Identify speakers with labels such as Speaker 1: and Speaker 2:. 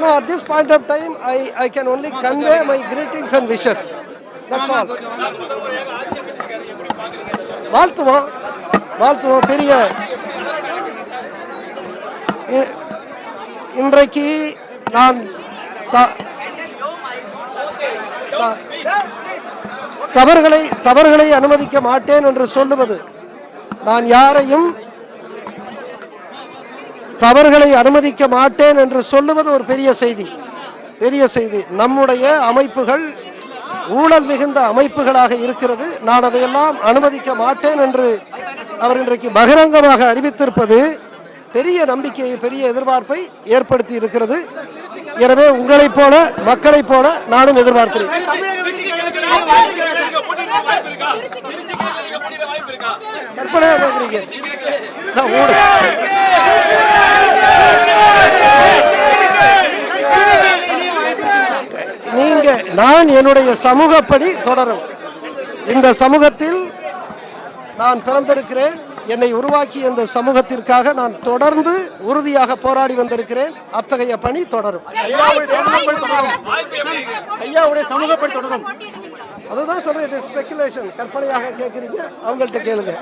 Speaker 1: No, at this point of time, I can only convey my greetings and wishes. That's all. வாழ்த்துவோம் வாழ்த்துவோம். பெரிய இன்றைக்கு நான் தவறுகளை அனுமதிக்க மாட்டேன் என்று சொல்லுவது, நான் யாரையும் தவறுகளை அனுமதிக்க மாட்டேன் என்று சொல்லுவது ஒரு பெரிய செய்தி. நம்முடைய அமைப்புகள் ஊழல் மிகுந்த அமைப்புகளாக இருக்கிறது. நான் அதையெல்லாம் அனுமதிக்க மாட்டேன் என்று அவர் இன்றைக்கு பகிரங்கமாக அறிவித்திருப்பது பெரிய நம்பிக்கையை, பெரிய எதிர்பார்ப்பை ஏற்படுத்தி இருக்கிறது. எனவே உங்களைப் போல, மக்களைப் போல நானும் எதிர்பார்க்கிறேன். கற்பனையா கேட்குறீங்க? நான் என்னுடைய சமூகப்படி தொடரும். இந்த சமூகத்தில் நான் பிறந்திருக்கிறேன். என்னை உருவாக்கிய இந்த சமூகத்திற்காக நான் தொடர்ந்து உறுதியாக போராடி வந்திருக்கிறேன். அத்தகைய பணி தொடரும். அதுதான் சொல்றேன். ஸ்பெகுலேஷன், கற்பனையாக கேட்குறீங்க, அவங்கள்ட்ட கேளுங்க.